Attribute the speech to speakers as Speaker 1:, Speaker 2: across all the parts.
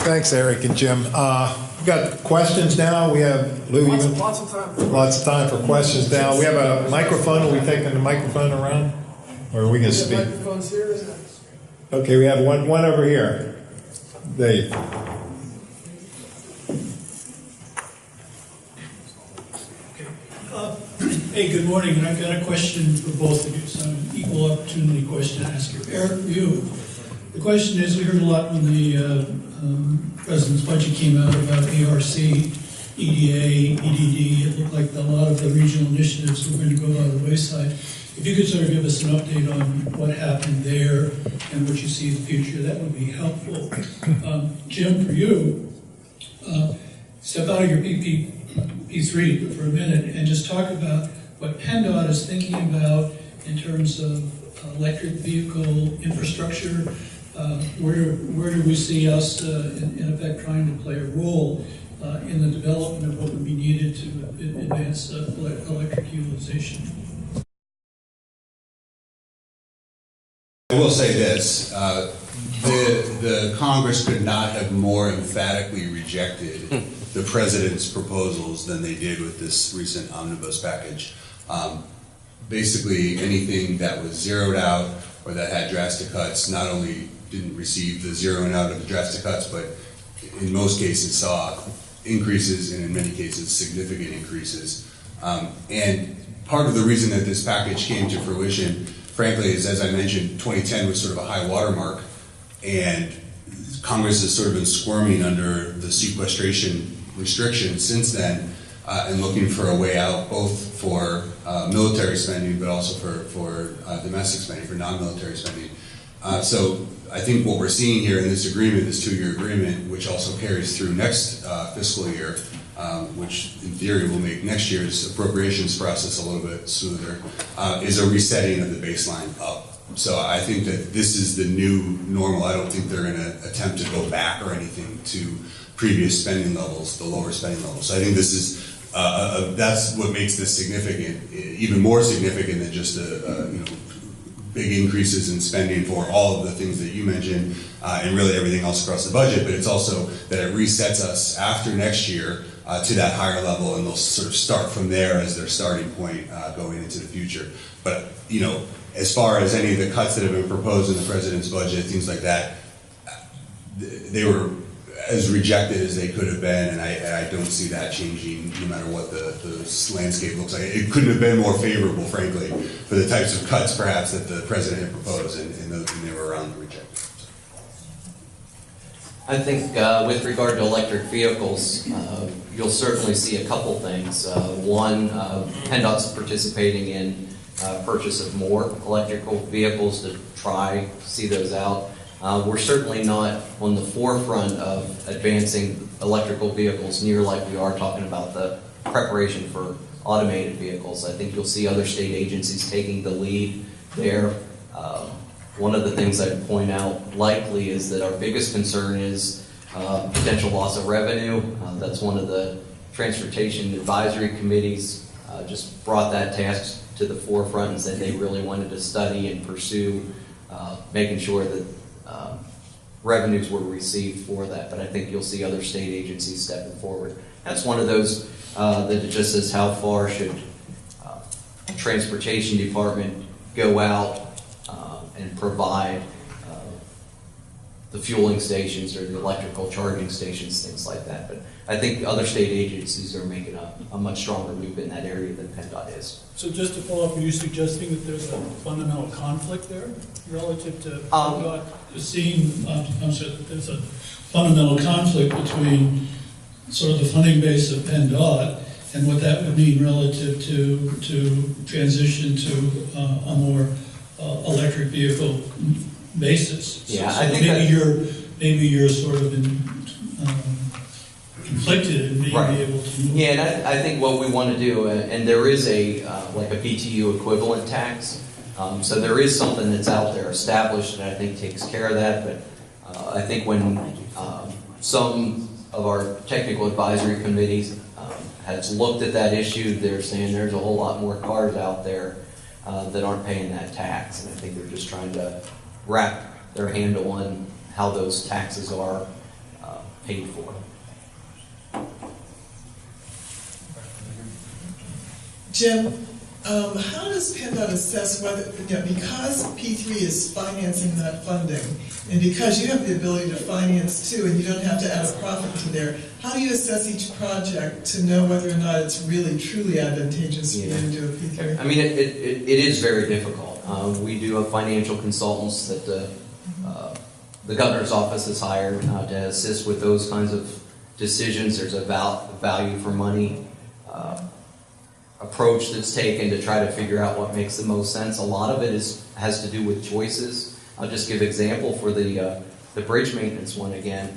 Speaker 1: Thanks, Eric and Jim. We've got questions now. We have Lou.
Speaker 2: Lots of time.
Speaker 1: Lots of time for questions now. We have a microphone. Are we taking the microphone around? Or are we going to speak?
Speaker 2: Microphones here, isn't it?
Speaker 1: Okay, we have one over here. Dave.
Speaker 3: Hey, good morning. And I've got a question for both of you. So an equal opportunity question to ask you. Erich W. The question is, we heard a lot when the President's budget came out about ARC, EDA, EDD. It looked like a lot of the regional initiatives were going to go by the wayside. If you could sort of give us an update on what happened there and what you see in the future, that would be helpful. Jim, for you, step out of your P3 for a minute and just talk about what PennDOT is thinking about in terms of electric vehicle infrastructure. Where do we see us, in effect, trying to play a role in the development of what would be needed to advance electric utilization?
Speaker 4: I will say this, the Congress could not have more emphatically rejected the President's proposals than they did with this recent omnibus package. Basically, anything that was zeroed out or that had drastic cuts not only didn't receive the zeroing out of the drastic cuts, but in most cases saw increases, and in many cases significant increases. And part of the reason that this package came to fruition, frankly, is, as I mentioned, 2010 was sort of a high watermark, and Congress has sort of been squirming under the sequestration restrictions since then, and looking for a way out, both for military spending, but also for domestic spending, for non-military spending. So I think what we're seeing here in this agreement, this two-year agreement, which also carries through next fiscal year, which in theory will make next year's appropriations process a little bit smoother, is a resetting of the baseline up. So I think that this is the new normal. I don't think they're going to attempt to go back or anything to previous spending levels, the lower spending levels. So I think this is that's what makes this significant, even more significant than just big increases in spending for all of the things that you mentioned, and really everything else across the budget. But it's also that it resets us after next year to that higher level, and they'll sort of start from there as their starting point going into the future. But as far as any of the cuts that have been proposed in the President's budget, things like that, they were as rejected as they could have been, and I don't see that changing no matter what the landscape looks like. It couldn't have been more favorable, frankly, for the types of cuts perhaps that the President had proposed, and they were around to reject.
Speaker 5: I think with regard to electric vehicles, you'll certainly see a couple things. One, PennDOT's participating in purchase of more electrical vehicles to try to see those out. We're certainly not on the forefront of advancing electrical vehicles near like we are talking about the preparation for automated vehicles. I think you'll see other state agencies taking the lead there. One of the things I'd point out likely is that our biggest concern is potential loss of revenue. That's one of the transportation advisory committees just brought that task to the forefront and said they really wanted to study and pursue making sure that revenues were received for that. But I think you'll see other state agencies stepping forward. That's one of those that it just says how far should the transportation department go out and provide the fueling stations or the electrical charging stations, things like that. But I think other state agencies are making a much stronger move in that area than PennDOT is.
Speaker 3: So just to follow up, are you suggesting that there's a fundamental conflict there relative to PennDOT seeing, I'm sorry, that there's a fundamental conflict between sort of the funding base of PennDOT and what that would mean relative to transition to a more electric vehicle basis.
Speaker 5: Yeah,
Speaker 3: so
Speaker 5: I think maybe
Speaker 3: you're sort of conflicted in being
Speaker 5: right.
Speaker 3: able to move.
Speaker 5: Yeah, and I think what we want to do, and there is a like a BTU equivalent tax, so there is something that's out there established that I think takes care of that. But I think when some of our technical advisory committees has looked at that issue, they're saying there's a whole lot more cars out there that aren't paying that tax, and I think they're just trying to wrap their handle on how those taxes are paid for.
Speaker 2: Jim, how does PennDOT assess whether, because P3 is financing that funding, and because you have the ability to finance too, and you don't have to add a profit to there, how do you assess each project to know whether or not it's really truly advantageous for you to do a P3?
Speaker 5: I mean, it is very difficult. We do have financial consultants that the governor's office has hired to assist with those kinds of decisions. There's a value for money approach that's taken to try to figure out what makes the most sense. A lot of it has to do with choices. I'll just give example for the bridge maintenance one again.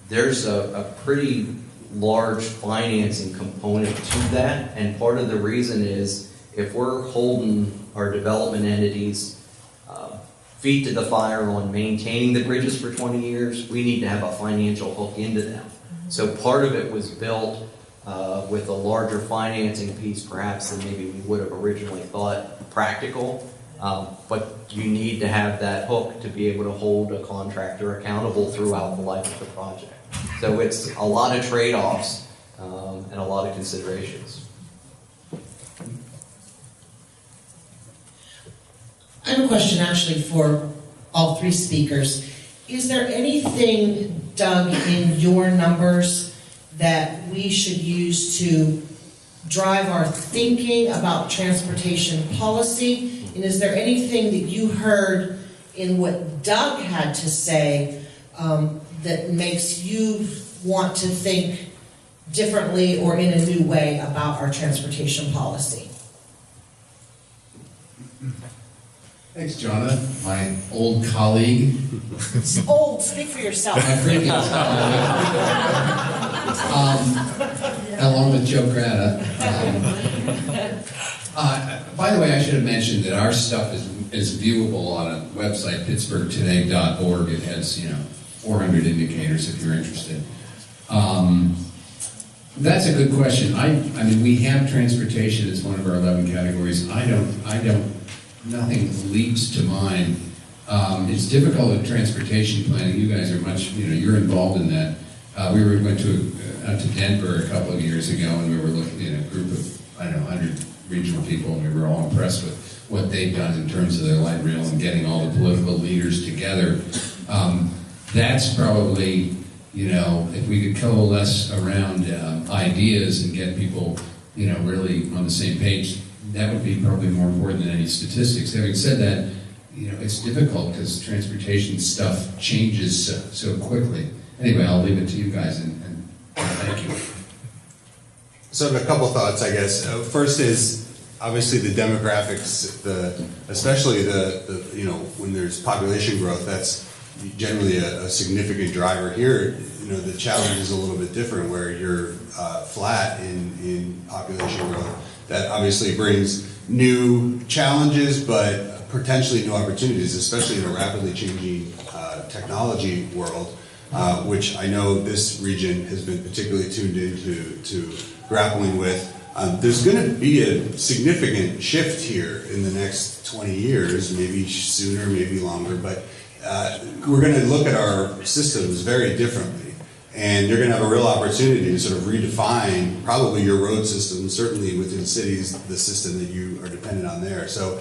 Speaker 5: There's a pretty large financing component to that, and part of the reason is if we're holding our development entities feet to the fire on maintaining the bridges for 20 years, we need to have a financial hook into them. So part of it was built with a larger financing piece perhaps than maybe we would have originally thought practical, but you need to have that hook to be able to hold a contractor accountable throughout the life of the project. So it's a lot of trade-offs and a lot of considerations.
Speaker 6: I have a question actually for all three speakers. Is there anything, Doug, in your numbers that we should use to drive our thinking about transportation policy? And is there anything that you heard in what Doug had to say that makes you want to think differently or in a new way about our transportation policy?
Speaker 7: Thanks, Jonna, my old colleague.
Speaker 6: Old, speak for yourself.
Speaker 7: My previous colleague. Along with Joe Grata. By the way, I should have mentioned that our stuff is viewable on a website, pittsburghtoday.org. It has, 400 indicators if you're interested. That's a good question. I mean, we have transportation as one of our 11 categories. Nothing leaps to mind. It's difficult at transportation planning. You guys are much, you're involved in that. We went out to Denver a couple of years ago, and we were looking at a group of, 100 regional people, and we were all impressed with what they've done in terms of their light rail and getting all the political leaders together. That's probably, if we could coalesce around ideas and get people, really on the same page, that would be probably more important than any statistics. Having said that, it's difficult because transportation stuff changes so quickly. Anyway, I'll leave it to you guys, and thank you.
Speaker 4: So I have a couple thoughts, I guess. First is obviously the demographics, especially when there's population growth, that's generally a significant driver. Here, the challenge is a little bit different, where you're flat in population growth. That obviously brings new challenges, but potentially new opportunities, especially in a rapidly changing technology world, which I know this region has been particularly tuned into grappling with. There's going to be a significant shift here in the next 20 years, maybe sooner, maybe longer, but we're going to look at our systems very differently. And you're going to have a real opportunity to sort of redefine probably your road system, certainly within cities, the system that you are dependent on there. So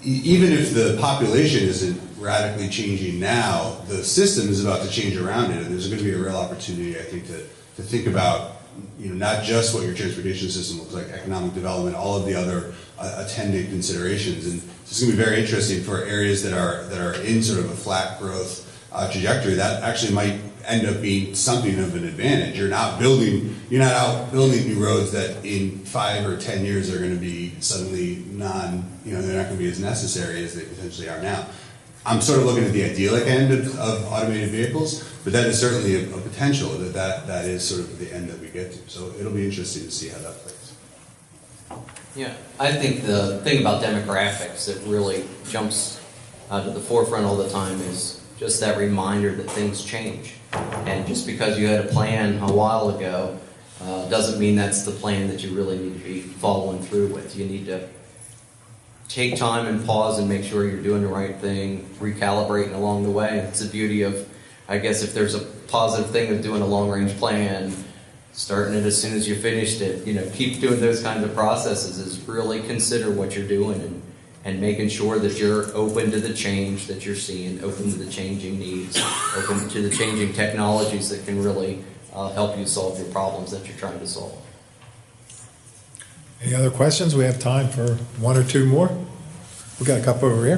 Speaker 4: even if the population isn't radically changing now, the system is about to change around it. And there's going to be a real opportunity, I think, to think about not just what your transportation system looks like, economic development, all of the other attendant considerations. And it's going to be very interesting for areas that are in sort of a flat growth trajectory. That actually might end up being something of an advantage. You're not out building new roads that in 5 or 10 years are going to be suddenly they're not going to be as necessary as they potentially are now. I'm sort of looking at the idyllic end of automated vehicles, but that is certainly a potential that is sort of the end that we get to. So it'll be interesting to see how that plays.
Speaker 5: Yeah, I think the thing about demographics that really jumps to the forefront all the time is just that reminder that things change. And just because you had a plan a while ago doesn't mean that's the plan that you really need to be following through with. You need to take time and pause and make sure you're doing the right thing, recalibrating along the way. It's the beauty of, I guess, if there's a positive thing of doing a long-range plan, starting it as soon as you finished it, keep doing those kinds of processes, is really consider what you're doing and making sure that you're open to the change that you're seeing, open to the changing needs, open to the changing technologies that can really help you solve your problems that you're trying to solve.
Speaker 1: Any other questions? We have time for one or two more. We got a couple over here.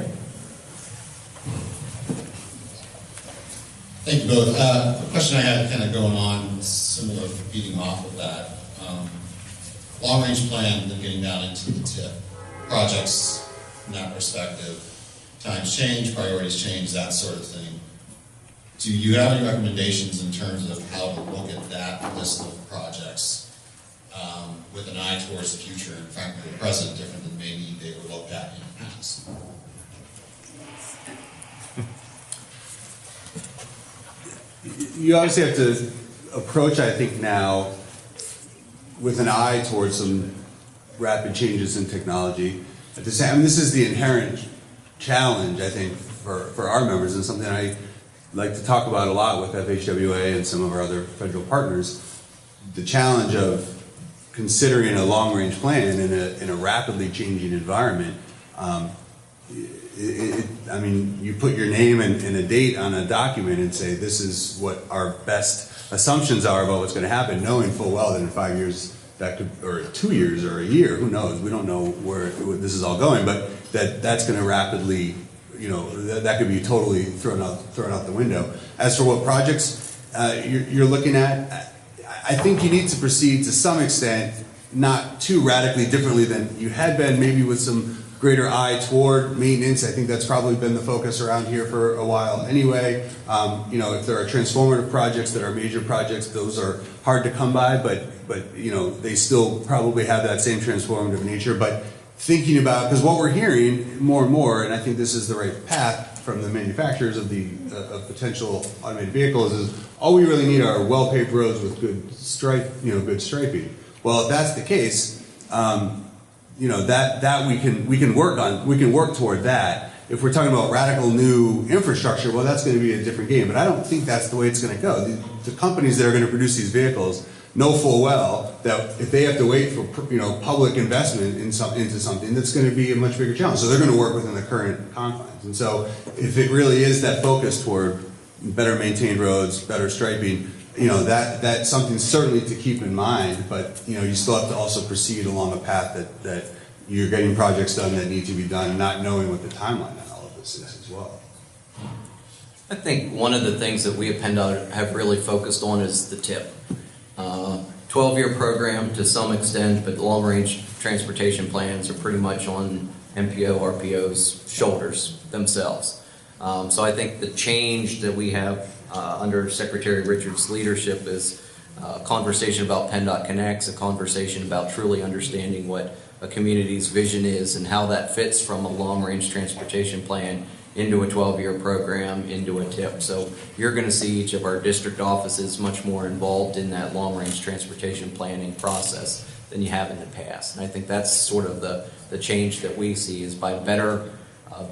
Speaker 8: Thank you both. The question I had kind of going on, similar, feeding off of that. Long-range plan, then getting down into the tip. Projects from that perspective. Times change, priorities change, that sort of thing. Do you have any recommendations in terms of how to look at that list of projects with an eye towards the future and frankly the present, different than maybe they were looked at in the past?
Speaker 4: You obviously have to approach, I think, now with an eye towards some rapid changes in technology. At the same time, this is the inherent challenge, I think, for our members, and something I like to talk about a lot with FHWA and some of our other federal partners. The challenge of considering a long-range plan in a rapidly changing environment. I mean, you put your name and a date on a document and say, this is what our best assumptions are about what's going to happen, knowing full well that in 5 years, that could, or 2 years or a year, who knows? We don't know where this is all going, but that's going to rapidly, that could be totally thrown out the window. As for what projects you're looking at, I think you need to proceed to some extent, not too radically differently than you had been, maybe with some greater eye toward maintenance. I think that's probably been the focus around here for a while anyway. If there are transformative projects that are major projects, those are hard to come by, but they still probably have that same transformative nature. But thinking about, because what we're hearing more and more, and I think this is the right path from the manufacturers of of potential automated vehicles, is all we really need are well-paved roads with good good striping. Well, if that's the case, that we can work on. We can work toward that. If we're talking about radical new infrastructure, well, that's going to be a different game. But I don't think that's the way it's going to go. The companies that are going to produce these vehicles know full well that if they have to wait for public investment into something, that's going to be a much bigger challenge. So they're going to work within the current confines. And so if it really is that focus toward better maintained roads, better striping, that's something certainly to keep in mind. But you still have to also proceed along a path that you're getting projects done that need to be done, not knowing what the timeline on all of this is as well.
Speaker 5: I think one of the things that we at PennDOT have really focused on is the TIP. 12-year program to some extent, but the long-range transportation plans are pretty much on MPO, RPO's shoulders themselves. So I think the change that we have under Secretary Richard's leadership is a conversation about PennDOT Connects, a conversation about truly understanding what a community's vision is and how that fits from a long-range transportation plan into a 12-year program, into a TIP. So you're going to see each of our district offices much more involved in that long-range transportation planning process than you have in the past. And I think that's sort of the change that we see, is by better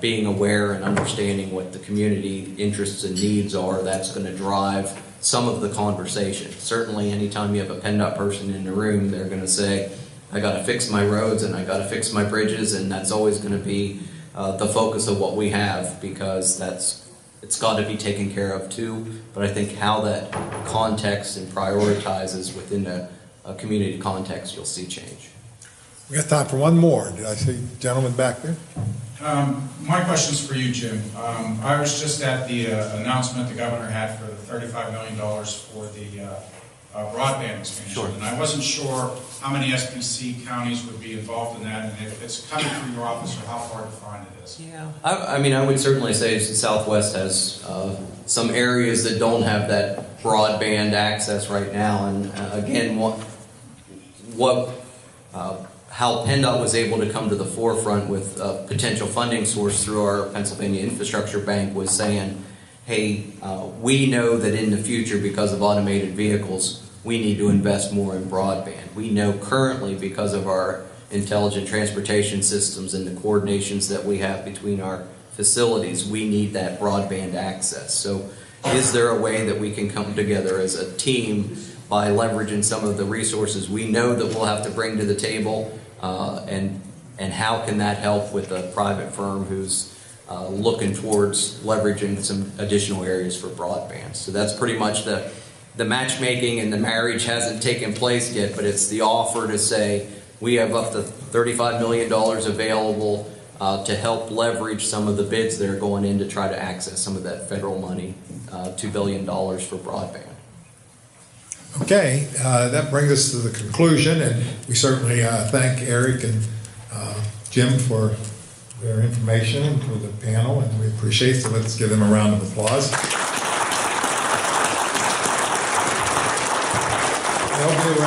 Speaker 5: being aware and understanding what the community interests and needs are, that's going to drive some of the conversation. Certainly anytime you have a PennDOT person in the room, they're going to say, I got to fix my roads and I got to fix my bridges, and that's always going to be the focus of what we have, because it's got to be taken care of too. But I think how that context and prioritizes within a community context, you'll see change.
Speaker 1: We got time for one more. Did I see the gentleman back there?
Speaker 9: My question's for you, Jim. I was just at the announcement the governor had for the $35 million for the broadband expansion.
Speaker 5: Sure.
Speaker 9: And I wasn't sure how many SPC counties would be involved in that, and if it's coming through your office or how far defined it is.
Speaker 5: Yeah, I mean, I would certainly say Southwest has some areas that don't have that broadband access right now. And again, how PennDOT was able to come to the forefront with a potential funding source through our Pennsylvania Infrastructure Bank was saying, hey, we know that in the future, because of automated vehicles, we need to invest more in broadband. We know currently, because of our intelligent transportation systems and the coordinations that we have between our facilities, we need that broadband access. So is there a way that we can come together as a team by leveraging some of the resources we know that we'll have to bring to the table, and how can that help with a private firm who's looking towards leveraging some additional areas for broadband? So that's pretty much the matchmaking, and the marriage hasn't taken place yet, but it's the offer to say we have up to $35 million available to help leverage some of the bids that are going in to try to access some of that federal money, $2 billion for broadband.
Speaker 1: Okay, that brings us to the conclusion, and we certainly thank Eric and Jim for their information and for the panel, and we appreciate it. So let's give them a round of applause. They'll be around.